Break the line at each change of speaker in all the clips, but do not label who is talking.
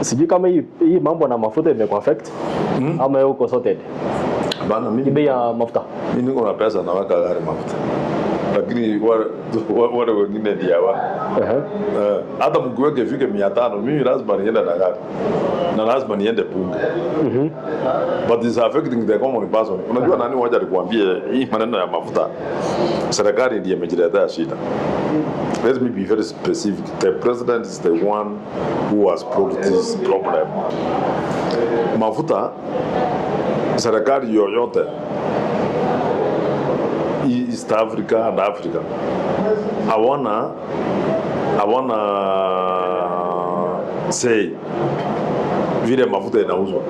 Sijui kama hii mambo na mafuta imekuwa affect ama wewe uko sorted.
Bana mimi
bei ya mafuta.
Mimi niko na pesa na waka gari mafuta. Lakini wale wengine ndio hawa. Hata mkiweke fike 500 mimi lazima niende na gari. Na lazima niende bunge. But it's affecting the common person. Unajua nani waje alikwambia hii maneno ya mafuta. Serikali ndiye imejiletea shida. Let me be very specific. The president is the one who has brought this problem. Mafuta serikali yoyote East Africa and Africa hawana say vile mafuta inauzwa.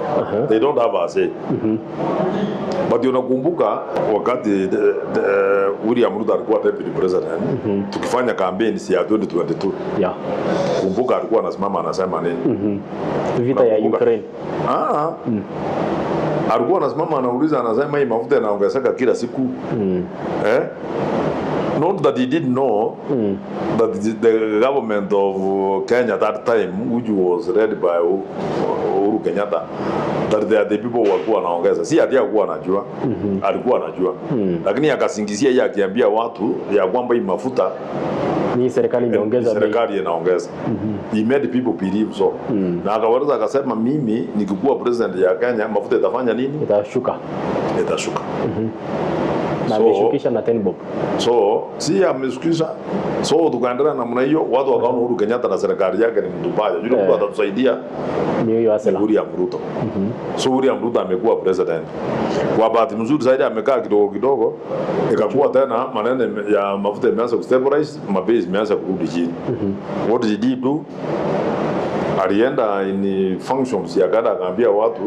They don't have a say. But unakumbuka wakati William Ruto alikuwa deputy president, tukifanya campaign ya 2022.
Yeah.
Kumbuka alikuwa anasimama anasema nini?
Vita ya Ukraine.
Alikuwa anasimama anauliza anasema hii mafuta inaongezeka kila siku. Not that he didn't know that the government of Kenya that time, which was led by Uhuru Kenyatta, that they are the people walikuwa wanaongeza. Si ati alikuwa anajua, alikuwa anajua. Lakini akasingizia yeye akiambia watu ya kwamba hii mafuta
ni serikali inaongeza.
Serikali inaongeza. He made people believe so. Na akaweza akasema mimi nikikuwa president ya Kenya mafuta itafanya nini?
Itashuka.
Itashuka.
Na ameshukisha na 10 bob.
So si ameshukisha. So tukaendelea namna hiyo, watu wakaona Uhuru Kenyatta na serikali yake ni mtu mbaya. Yule mtu atatusaidia
ni huyo Asela.
William Ruto. So William Ruto amekuwa president. Kwa bahati nzuri zaidi amekaa kidogo ikakuwa tena maneno ya mafuta yameanza kustabilize, mabei yameanza kurudi chini. What did he do? Alienda in functions ya kada akaambia watu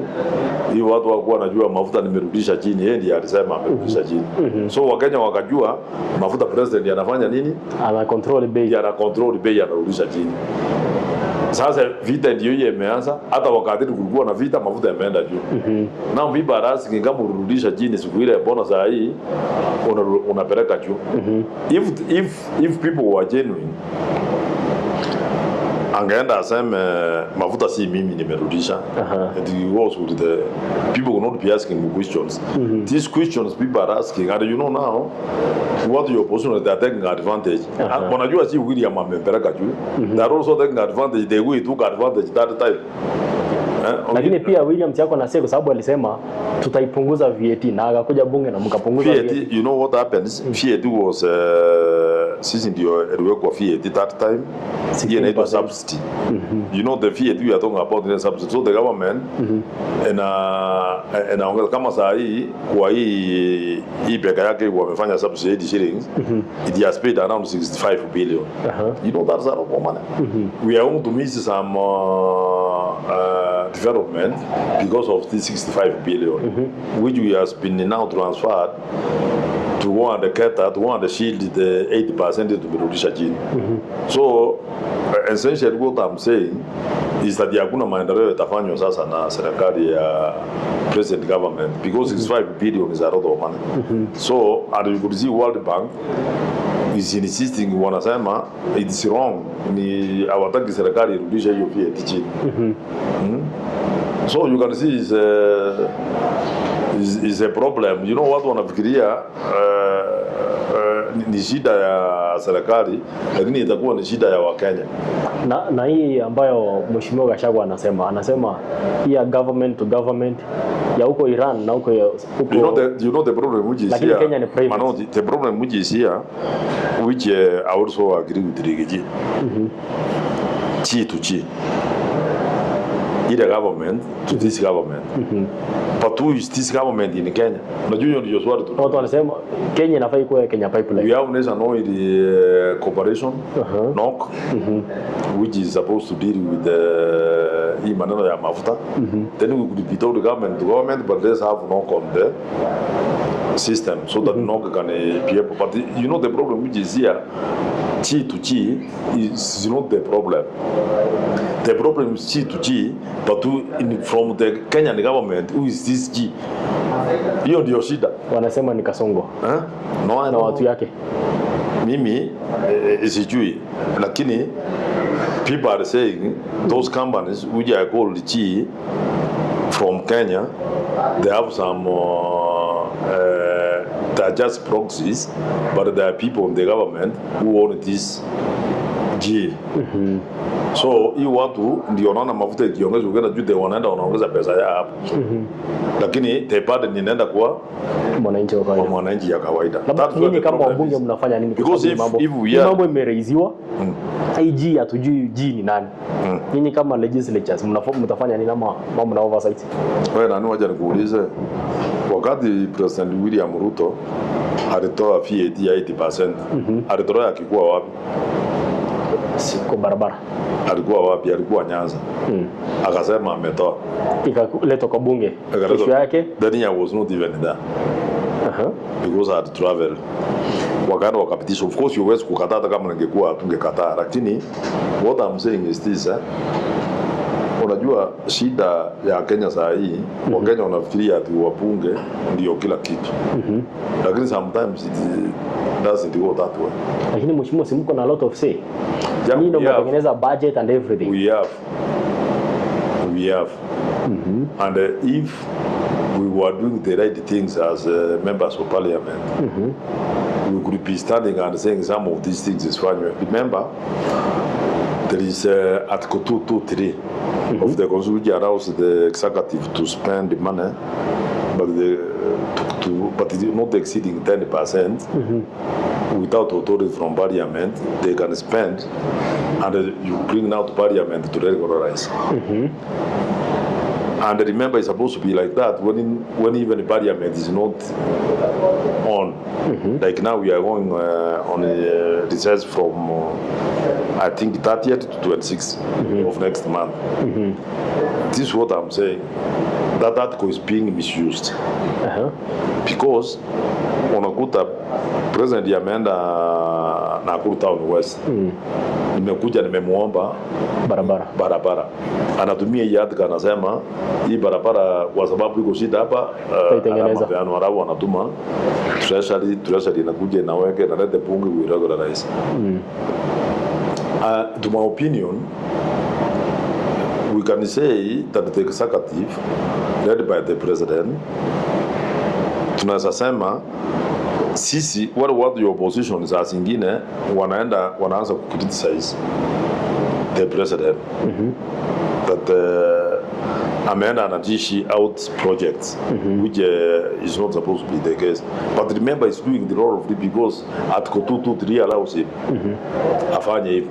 hii watu wakuwa wanajua mafuta nimerudisha chini, yeye ndiye alisema amerudisha chini. So Wakenya wakajua mafuta president anafanya nini?
Ana control bei.
Ana control bei, anarudisha chini. Sasa vita ndio hiyo imeanza, hata wakati kulikuwa na vita mafuta yameenda juu. Na mimi barasi kama urudisha chini siku ile bonus saa hii unapeleka juu. If people were genuine angeenda aseme mafuta si mimi nimerudisha. And he was with the people will not be asking questions. These questions people are asking, and you know now what your position, they are taking advantage. Wanajua si William amepeleka juu. They are also taking advantage. They will took advantage that time.
Lakini pia William Chako na kwa sababu alisema tutaipunguza VAT na akakuja bunge na mkapunguza VAT.
You know what happens? VAT was sisi ndio iliwekwa VAT that time. Hiyo inaitwa subsidy. You know the VAT we are talking about in subsidy. So the government anaongeza kama saa hii kwa hii peka yake wamefanya subsidy 80 shillings. It has paid around 65 billion. You know that's a lot of money. We are going to miss some development because of this 65 billion, which we has been now transferred to go and cater, to go and shield the 80% to kurudisha chini. So essentially what I'm saying is that hakuna maendeleo yatafanywa sasa na serikali ya present government because 65 billion is a lot of money. So and you could see World Bank is insisting, wanasema it's wrong, ni hawataki serikali irudishe hiyo VAT chini. So you can see is a problem. You know what wanafikiria ni shida ya serikali, lakini itakuwa ni shida ya Wakenya.
Na hii ambayo Mheshimiwa Gachagua anasema hii ya government to government ya huko Iran na huko
you know the problem which is
lakini
here.
Kenya ni private.
The problem which is here, which I also agree with Rigiji. Chi to chi. Either government to this government. But who is this government in Kenya? Unajua ndio swali tu.
Watu wanasema Kenya inafaa ikuwe Kenya Pipeline.
We have National Oil Corporation, NOC, which is supposed to deal with hii maneno ya mafuta. Then we could be told government to government, but let's have NOC on the system so that NOC can be able. But you know the problem which is here, chi to chi is not the problem. The problem is chi to chi, but from the Kenyan government, who is this chi? Hiyo ndio shida.
Wanasema ni Kasongo.
No,
na watu yake.
Mimi sijui, lakini people are saying those companies which are called G from Kenya, they have some they're just proxies, but there are people in the government who own this G. So hii watu ndio naona mafuta ikiongezwa ukienda juu they wanaenda wanaongeza pesa ya hapo. Lakini tepade ninaenda kwa mwananchi ya kawaida.
Nyinyi kama wabunge mnafanya nini?
Because
mambo imereiziwa. IG hatujui G ni nani. Nyinyi kama legislatures mtafanya nini ama mambo na oversight?
Wewe nani waje nikuulize? Wakati President William Ruto alitoa VAT ya 80%, alitoa akikuwa wapi?
Siko barabara.
Alikuwa wapi? Alikuwa Nyanza. Akasema ametoa.
Ikaletwa kwa bunge. Kesho yake
then I was not even there. Because I had traveled. Wakaenda wakapitisha. Of course you always kukataa kama ningekuwa tungekataa, lakini what I'm saying is this, unajua shida ya Kenya saa hii, Wakenya wanafikiria ati wabunge ndio kila kitu. Lakini sometimes it doesn't go that way.
Lakini mheshimiwa, si mko na a lot of say. Nyinyi ndio mnatengeneza budget and everything.
We have. And if we were doing the right things as members of parliament, we could be standing and saying some of these things is fine. Remember, there is Article 223 of the Constitution which allows the executive to spend the money, but it is not exceeding 10% without authority from parliament. They can spend, and you bring now to parliament to regularize. And remember, it's supposed to be like that when even the parliament is not on. Like now we are going on a recess from I think 30th to 26th of next month. This is what I'm saying. That article is being misused. Because unakuta president ameenda Nakuru Town West. Nimekuja nimemuomba barabara. Anatumia hii article anasema hii barabara kwa sababu iko shida hapa mapeano harabu anatuma treasury inakuja inaweke na lete bunge we regularize. To my opinion, we can say that the executive led by the president, tunaweza sema sisi wale watu ya opposition saa zingine wanaanza criticize the president that ameenda anadishi out projects which is not supposed to be the case. But remember, he's doing the role of it because Article 223 allows him afanye hivyo.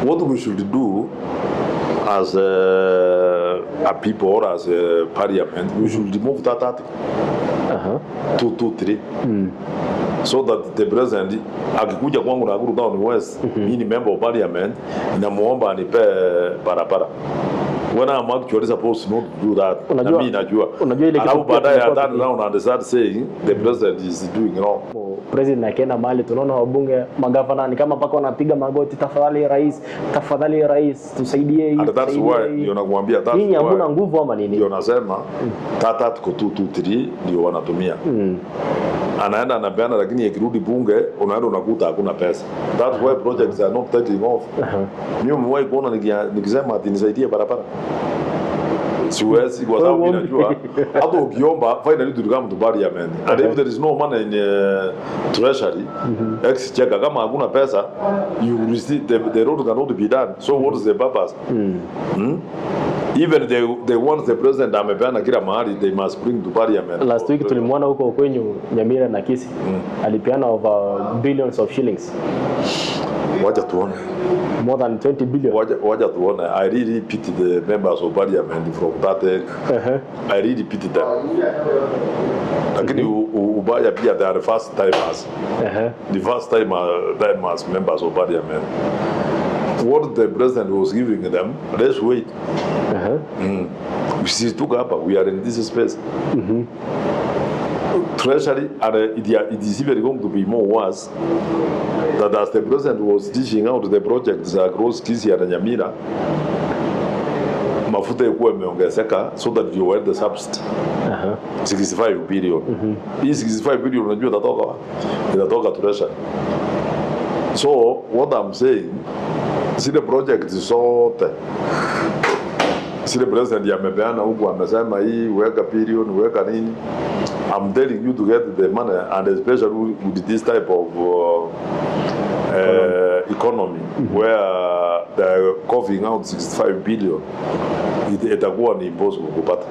What we should do as a people or as a parliament, we should remove that article 223 so that the president akikuja kwangu na Nakuru Town West, mimi ni member of parliament, namuomba anipe barabara. When I'm actually supposed not to do that, mimi najua. Alafu baadaye hata round and start saying the president is doing wrong.
President akienda mahali tunaona wabunge magavana ni kama paka wanapiga magoti, tafadhali rais tusaidie hii.
And that's why ndio nakuambia that.
Ninyi hamna nguvu ama nini?
Ndio nasema tata tuko 223 ndio wanatumia. Anaenda anapeana, lakini ikirudi bunge unaenda unakuta hakuna pesa. That's why projects are not taking off. Mimi mmewahi kuona nikisema ati nisaidie barabara? Siwezi kwa sababu ninajua hata ukiomba finally to come to parliament and if there is no money in treasury exchequer, kama hakuna pesa you receive the road cannot be done. So what is the purpose? Even they want the president amepeana kila mahali, they must bring to parliament.
Last week tulimwona huko kwenyu Nyamira na Kisii alipeana over billions of shillings.
Wacha tuone.
More than 20 billion.
Wacha tuone. I really pity the members of parliament from that I really pity them. Lakini ubaya pia they are the first timers. The first timers members of parliament. What the president was giving them, let's wait. We took up, we are in this space. Treasury, and it is even going to be more worse. That as the president was dishing out the projects across Kisii and Nyamira, mafuta yalikuwa yameongezeka so that you were the subsidy 65 billion. Hii 65 billion unajua itatoka treasury. So what I'm saying, zile project zote zile president amepeana huku, amesema hii weka billion, weka nini. I'm telling you to get the money, and especially with this type of economy where they're coughing out 65 billion, itakuwa ni impossible kupata.